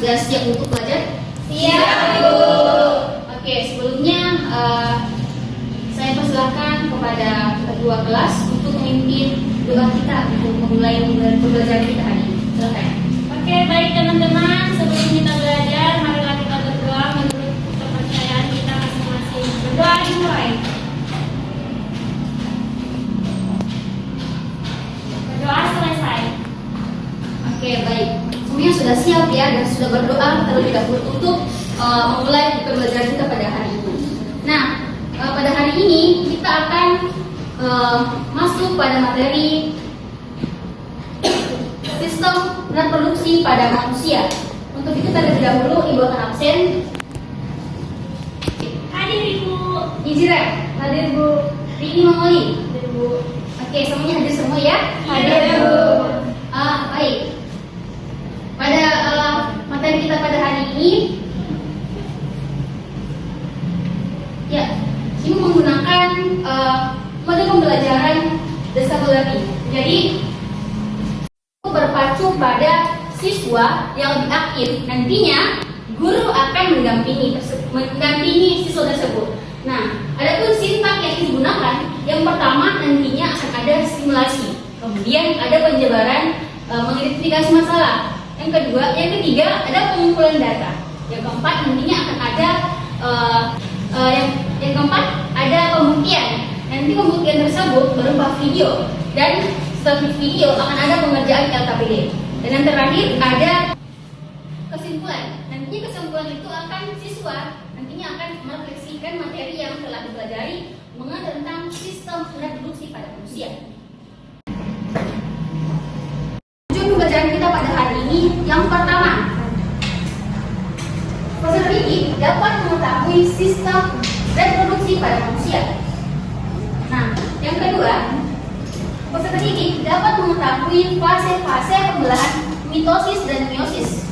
sudah siap untuk belajar? Siap, Bu. Oke, sebelumnya saya persilahkan kepada kedua kelas untuk memimpin doa kita untuk memulai pembelajaran kita hari ini. Silakan. Oke, baik teman-teman. Sebelum kita belajar, marilah kita berdoa menurut kepercayaan kita masing-masing. Berdoa dimulai. Berdoa selesai. Oke, baik. Semuanya sudah siap ya dan sudah berdoa terlebih dahulu untuk memulai pembelajaran kita pada hari ini. Nah, pada hari ini kita akan masuk pada materi sistem reproduksi pada manusia. Untuk itu terlebih dahulu Ibu akan absen. Hadir Ibu. Ijra, Hadir Bu. Rini Mangoli. Hadir Bu. Oke, semuanya hadir semua ya? Hadir Bu. Baik. Pada materi kita pada hari ini, ya, ini menggunakan mode pembelajaran disable learning. Jadi berpacu pada siswa yang lebih aktif. Nantinya guru akan mendampingi siswa tersebut. Nah, adapun sintak yang digunakan, yang pertama nantinya akan ada simulasi, kemudian ada penjabaran mengidentifikasi masalah. Yang ketiga ada pengumpulan data. Yang keempat nantinya akan ada yang keempat ada pembuktian. Nanti pembuktian tersebut berupa video dan setelah video akan ada pengerjaan LKPD. Dan yang terakhir ada kesimpulan. Nantinya kesimpulan itu akan siswa nantinya akan merefleksikan materi yang telah dipelajari mengenai tentang sistem reproduksi pada manusia. Tujuan pembelajaran kita pada hari ini yang pertama, peserta didik dapat mengetahui sistem reproduksi pada manusia. Nah, yang kedua, peserta didik dapat mengetahui fase-fase pembelahan mitosis dan meiosis.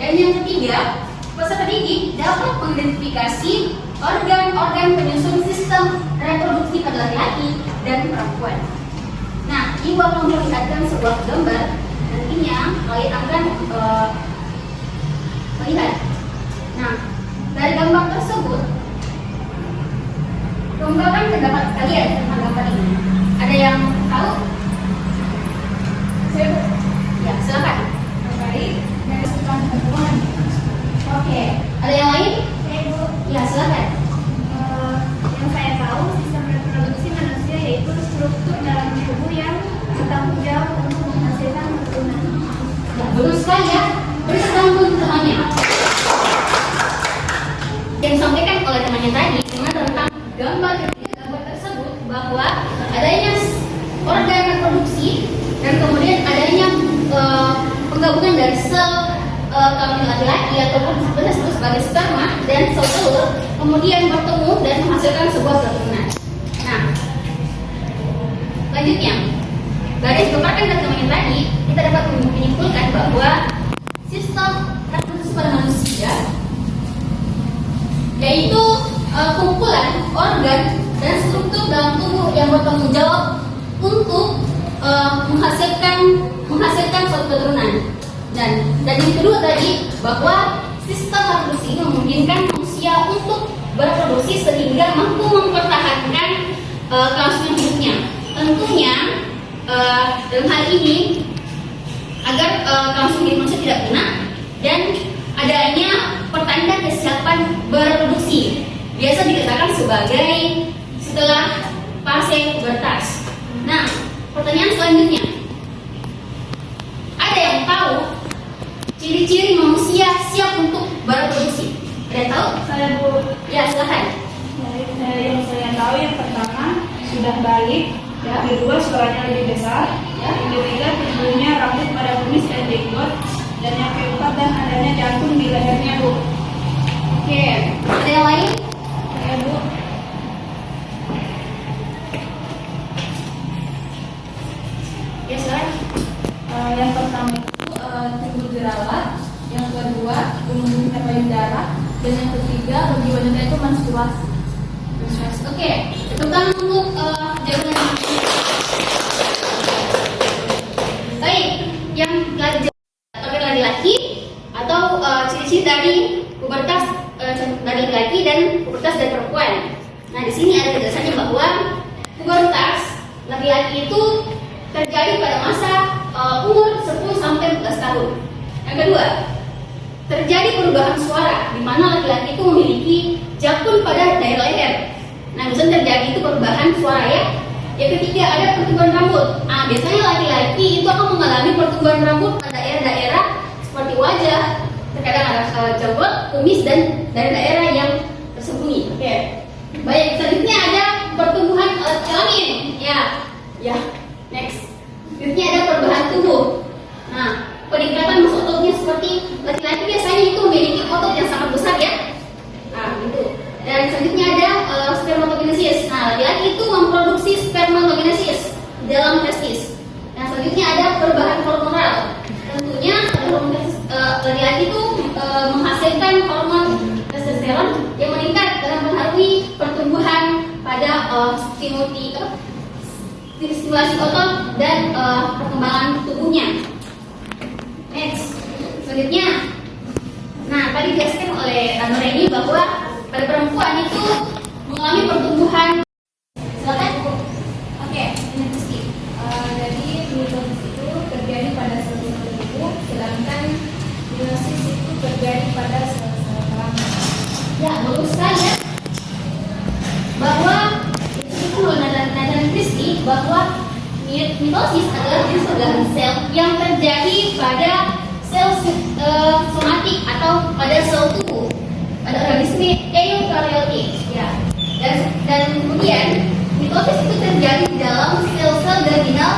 Dan yang ketiga, peserta didik dapat mengidentifikasi organ-organ penyusun sistem reproduksi pada laki-laki dan perempuan. Nah, Ibu akan memperlihatkan sebuah gambar. Nantinya kalian akan melihat. Nah, dari gambar tersebut, gambarkan pendapat kalian tentang gambar ini. Ada yang tahu? Ya, silakan. Baik. Dari sekitar pertemuan. Oke, ada yang lain? Ibu. Ya, silakan. Yang saya tahu, sistem reproduksi manusia yaitu struktur dalam tubuh yang bertanggung jawab untuk menghasilkan keturunan. Ya, betul sekali ya. Beri tepuk tangannya. Yang disampaikan oleh temannya tadi tentang gambar tersebut bahwa adanya organ reproduksi dan kemudian adanya penggabungan dari sel kelamin laki-laki ataupun kita sebut sebagai sperma dan sel telur kemudian bertemu dan menghasilkan sebuah keturunan. Nah, selanjutnya dari dipaparkan dari teman yang tadi kita dapat menyimpulkan bahwa sistem reproduksi pada manusia yaitu kumpulan organ dan struktur dalam tubuh yang bertanggung jawab untuk menghasilkan suatu keturunan. Dan yang kedua tadi bahwa sistem reproduksi ini memungkinkan manusia untuk bereproduksi sehingga mampu mempertahankan kelangsungan hidupnya. Tentunya dalam hal ini agar kelangsungan hidup manusia tidak punah dan adanya pertanda kesiapan bereproduksi. Biasa dikatakan sebagai setelah fase pubertas. Nah, pertanyaan selanjutnya, ada yang tahu ciri-ciri manusia siap untuk bereproduksi? Ada yang tahu? Saya Bu. Ya, silakan. Yang saya tahu yang pertama sudah balik, yang kedua suaranya lebih besar, yang ketiga tubuhnya rambut pada kumis dan jenggot, dan yang keempat dan adanya jantung di lehernya Bu. Oke, ada yang lain? Saya Bu. Ya, silakan. Yang pertama itu tubuh jerawat, yang kedua umumnya payudara, dan yang ketiga bagi wanita itu menstruasi. Oke, tepuk tangan untuk jawaban. Baik, yang laki-laki atau ciri-ciri dari pubertas dari laki dan pubertas dari perempuan. Nah, di sini ada penjelasannya bahwa pubertas laki-laki itu terjadi pada masa umur 10 sampai 14 tahun. Yang kedua, terjadi perubahan suara di mana laki-laki itu memiliki jakun pada daerah leher. Nah, misalnya terjadi itu perubahan suara ya. Yang ketiga, ada pertumbuhan rambut. Nah, biasanya laki-laki itu akan mengalami pertumbuhan rambut pada daerah-daerah seperti wajah, terkadang ada jenggot, kumis, dan daerah-daerah yang tersembunyi. Oke. Baik, selanjutnya ada pertumbuhan kelamin. Ya. Next. Selanjutnya ada perubahan tubuh. Nah, peningkatan massa ototnya seperti laki-laki biasanya itu memiliki otot yang sangat besar ya. Nah, gitu. Dan selanjutnya ada spermatogenesis. Nah, laki-laki itu memproduksi spermatogenesis di dalam testis. Nah, selanjutnya ada perubahan hormonal. Tentunya laki-laki itu menghasilkan hormon testosteron yang meningkat dalam mempengaruhi pertumbuhan pada stimulasi otot dan perkembangan tubuhnya. Next, selanjutnya, nah tadi dijelaskan oleh Nureni bahwa pada perempuan itu mengalami pertumbuhan. Silakan. Oke, ini pasti. Jadi mitosis itu terjadi pada sel-sel tubuh, sedangkan meiosis itu terjadi pada sel-sel telaman. Ya, bagus sekali ya. Bahwa itu Nathan Christie bahwa mitosis adalah jenis organ sel yang terjadi pada sel somatik atau pada sel tubuh pada organisme eukaryotik ya. Dan kemudian mitosis itu terjadi di dalam sel-sel germinal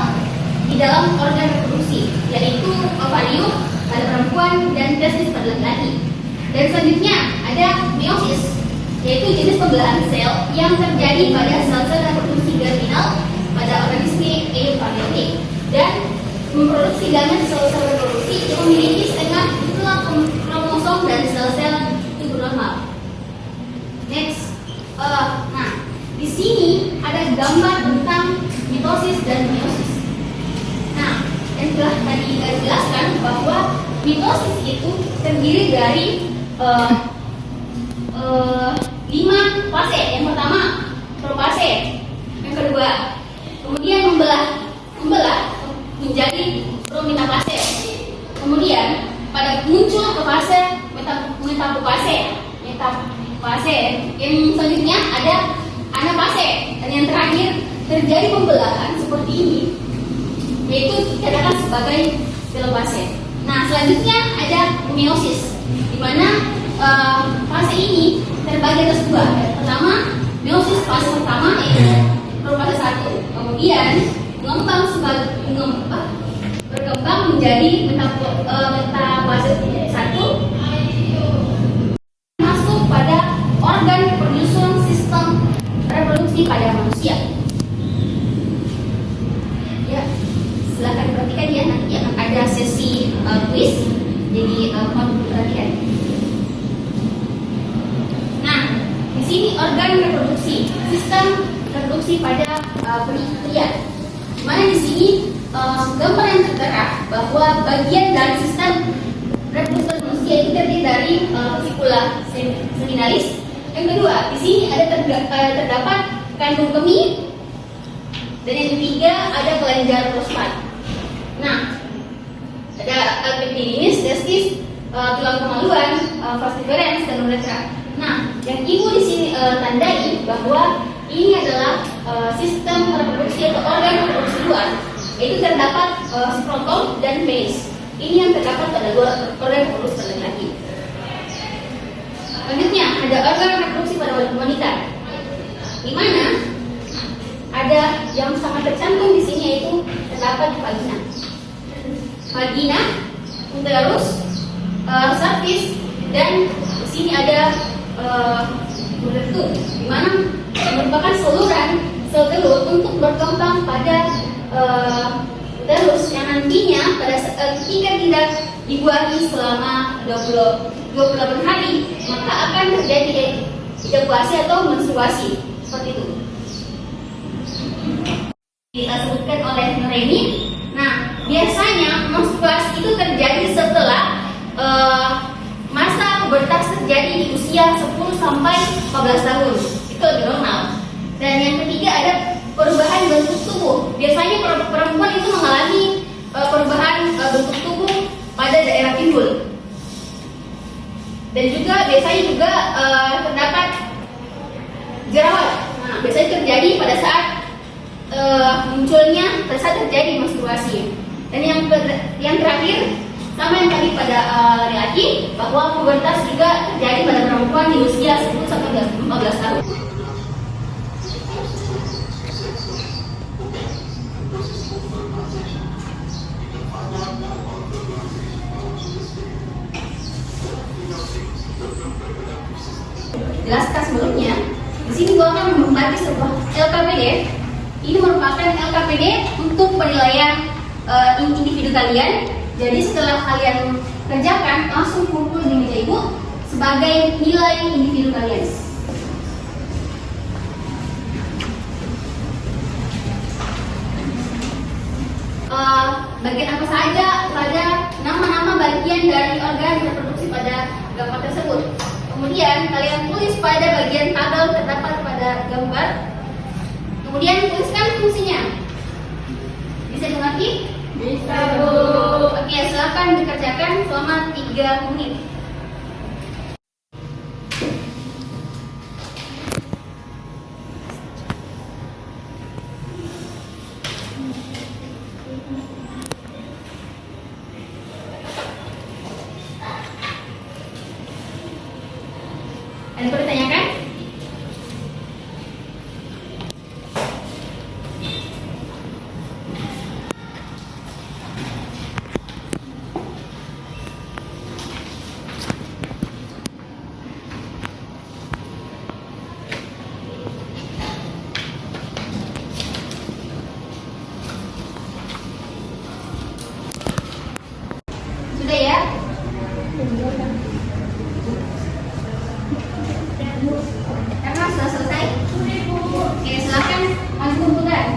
di dalam organ reproduksi, yaitu ovarium pada perempuan dan testis pada laki-laki. Dan selanjutnya ada meiosis, yaitu jenis pembelahan sel yang terjadi pada sel-sel reproduksi germinal pada organisme eukaryotik dan memproduksi gamet sel-sel reproduksi yang memiliki setengah tulang kromosom dan sel-sel tubuh normal. Next, nah di sini ada gambar tentang mitosis dan meiosis. Nah, yang telah tadi dijelaskan bahwa mitosis itu terdiri dari 5 fase. Yang pertama profase, yang kedua kemudian membelah menjadi prometafase. Kemudian pada muncul ke fase metafase. Yang selanjutnya ada anafase, dan yang terakhir terjadi pembelahan seperti ini, yaitu dikatakan sebagai telofase. Nah, selanjutnya ada meiosis, di mana fase ini terbagi atas dua. Pertama, meiosis fase pertama yaitu profase 1. Kemudian berkembang menjadi metafase 1, masuk pada organ penyusun sistem reproduksi pada manusia. Ya, silakan perhatikan ya, nanti akan ada sesi quiz, jadi mohon perhatian. Nah, di sini organ reproduksi, sistem reproduksi pada pria. Mana di sini gambar yang tertera bahwa bagian dari sistem reproduksi manusia itu terdiri dari vasikula seminalis. Yang kedua, di sini ada terdapat kandung kemih, dan yang ketiga ada kelenjar prostat. Nah, ada epididymis, testis, tulang kemaluan, vas deferens, dan uretra. Nah, yang ibu di sini tandai bahwa ini adalah sistem reproduksi atau organ reproduksi luar, yaitu terdapat sprotom dan penis. Ini yang terdapat pada dua organ reproduksi pada laki-laki. Selanjutnya ada organ reproduksi pada wanita, di mana ada yang sangat tercantum di sini, yaitu terdapat vagina, uterus, cervix, dan di sini ada ureter, di mana merupakan saluran sel telur untuk berkembang pada uterus yang nantinya pada ketika tidak dibuahi selama 28 hari, maka akan terjadi ejakulasi atau menstruasi seperti itu. Disebutkan oleh Nureni. Nah, biasanya menstruasi itu terjadi setelah biasanya juga terdapat jerawat. Nah, biasanya terjadi pada saat pada saat terjadi menstruasi. Dan yang terakhir, sama yang tadi pada laki-laki, bahwa pubertas juga terjadi pada perempuan di usia 10 sampai 14 tahun. Jelaskan sebelumnya, di sini gua akan membagi sebuah LKPD. Ini merupakan LKPD untuk penilaian individu kalian. Jadi setelah kalian kerjakan, langsung kumpul di meja ibu sebagai nilai individu kalian. Bagian apa saja pada nama-nama bagian dari organ reproduksi pada gambar tersebut. Kemudian kalian tulis pada bagian tabel terdapat pada gambar. Kemudian tuliskan fungsinya. Bisa dimengerti? Bisa, Bu. Oke, silakan dikerjakan selama 3 menit. Ada yang perlu ditanyakan? Sudah ya? Karena sudah selesai. Oke, silakan langsung kumpulkan.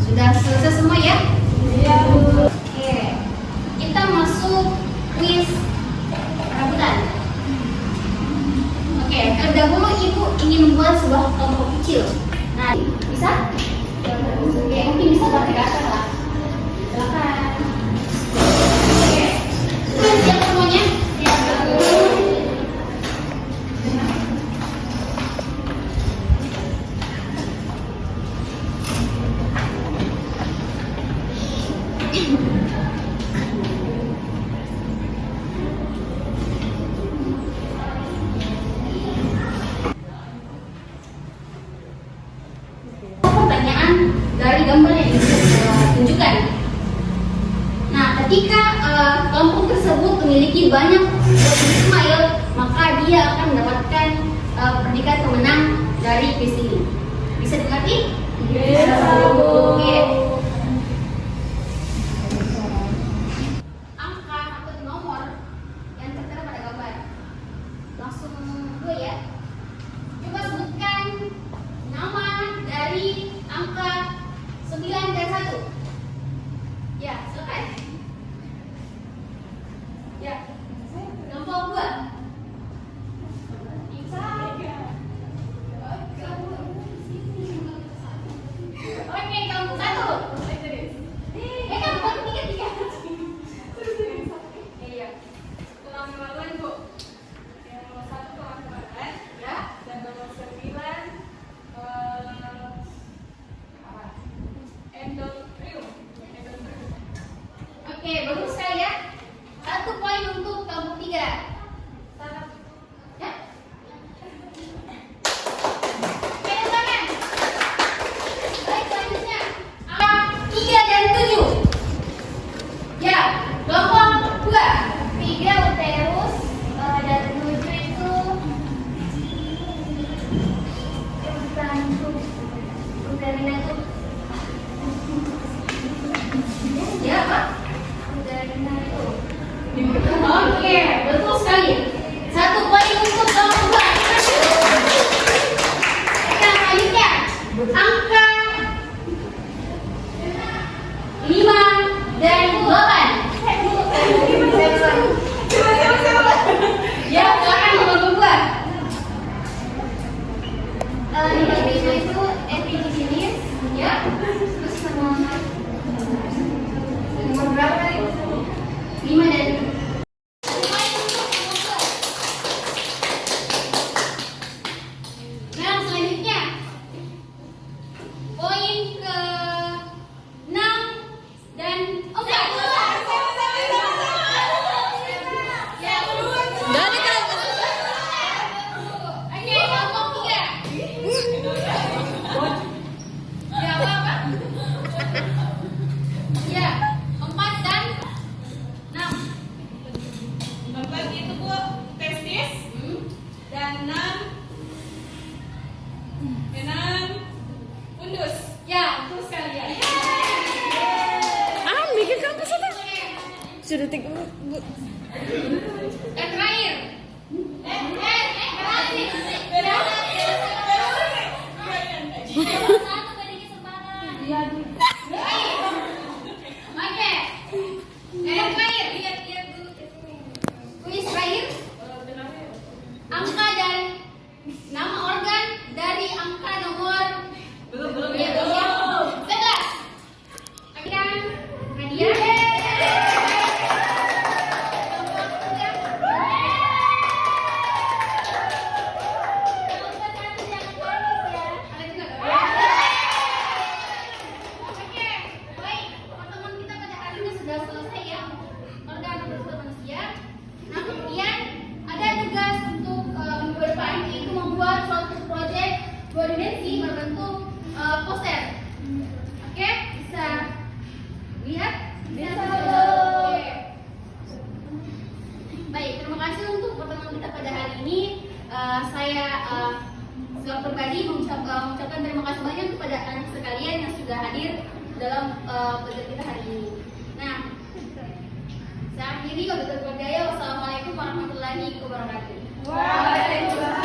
Sudah selesai semua ya? Iya, Bu. Oke. Kita masuk kuis perabutan. Oke, terlebih dahulu Ibu ingin membuat sebuah kelompok kecil. Nah, bisa? Oke, mungkin bisa pakai kata lah. Silakan. Oke. Sudah siap semuanya? Siap, Bu. Pertanyaan dari gambar yang ditunjukkan. Nah, ketika kelompok tersebut memiliki banyak smile, maka dia akan mendapatkan predikat pemenang dari kuis ini. Bisa dimengerti? Bisa, Bu. Oke. Angka atau nomor yang tertera pada gambar. Langsung dulu ya. Coba sebutkan nama dari angka 9 dan 1. Ya, silakan. Ya. Nomor 2. Oke, kelompok 1. Kelompok 3. Iya. Kurang kemarin, Bu. Yang nomor 1 kurang kemarin, ya. Dan nomor 9 endometrium. Oke, bagus sekali ya. 1 poin untuk kelompok 3. Ya. Oke, silakan. Baik, selanjutnya. Angka 3 dan 7. Ya, kelompok 2. 3 uterus dan 7 itu uterina itu ya, Pak? Uterina itu. Oke, betul sekali. sudah tiga. Terakhir. Satu beri kesempatan. Iya, Oke. Yang terakhir. Lihat dulu. Kuis terakhir. Angka dan nama organ dari angka nomor belum. 11. Akan Nadia. Oke, baik. Pertemuan kita pada hari ini sudah selesai ya. Organ berbentuk manusia. Nah, kemudian ada tugas untuk minggu depan, yaitu membuat suatu proyek dua dimensi berbentuk poster. Oke, bisa lihat? Bisa. Oke. Baik, terima kasih untuk pertemuan kita pada hari ini. Saya secara pribadi mengucapkan terima kasih banyak kepada anak sekalian yang sudah hadir dalam pelajaran kita hari ini. Nah, saya akhiri. Wassalamualaikum warahmatullahi wabarakatuh. Waalaikumsalam.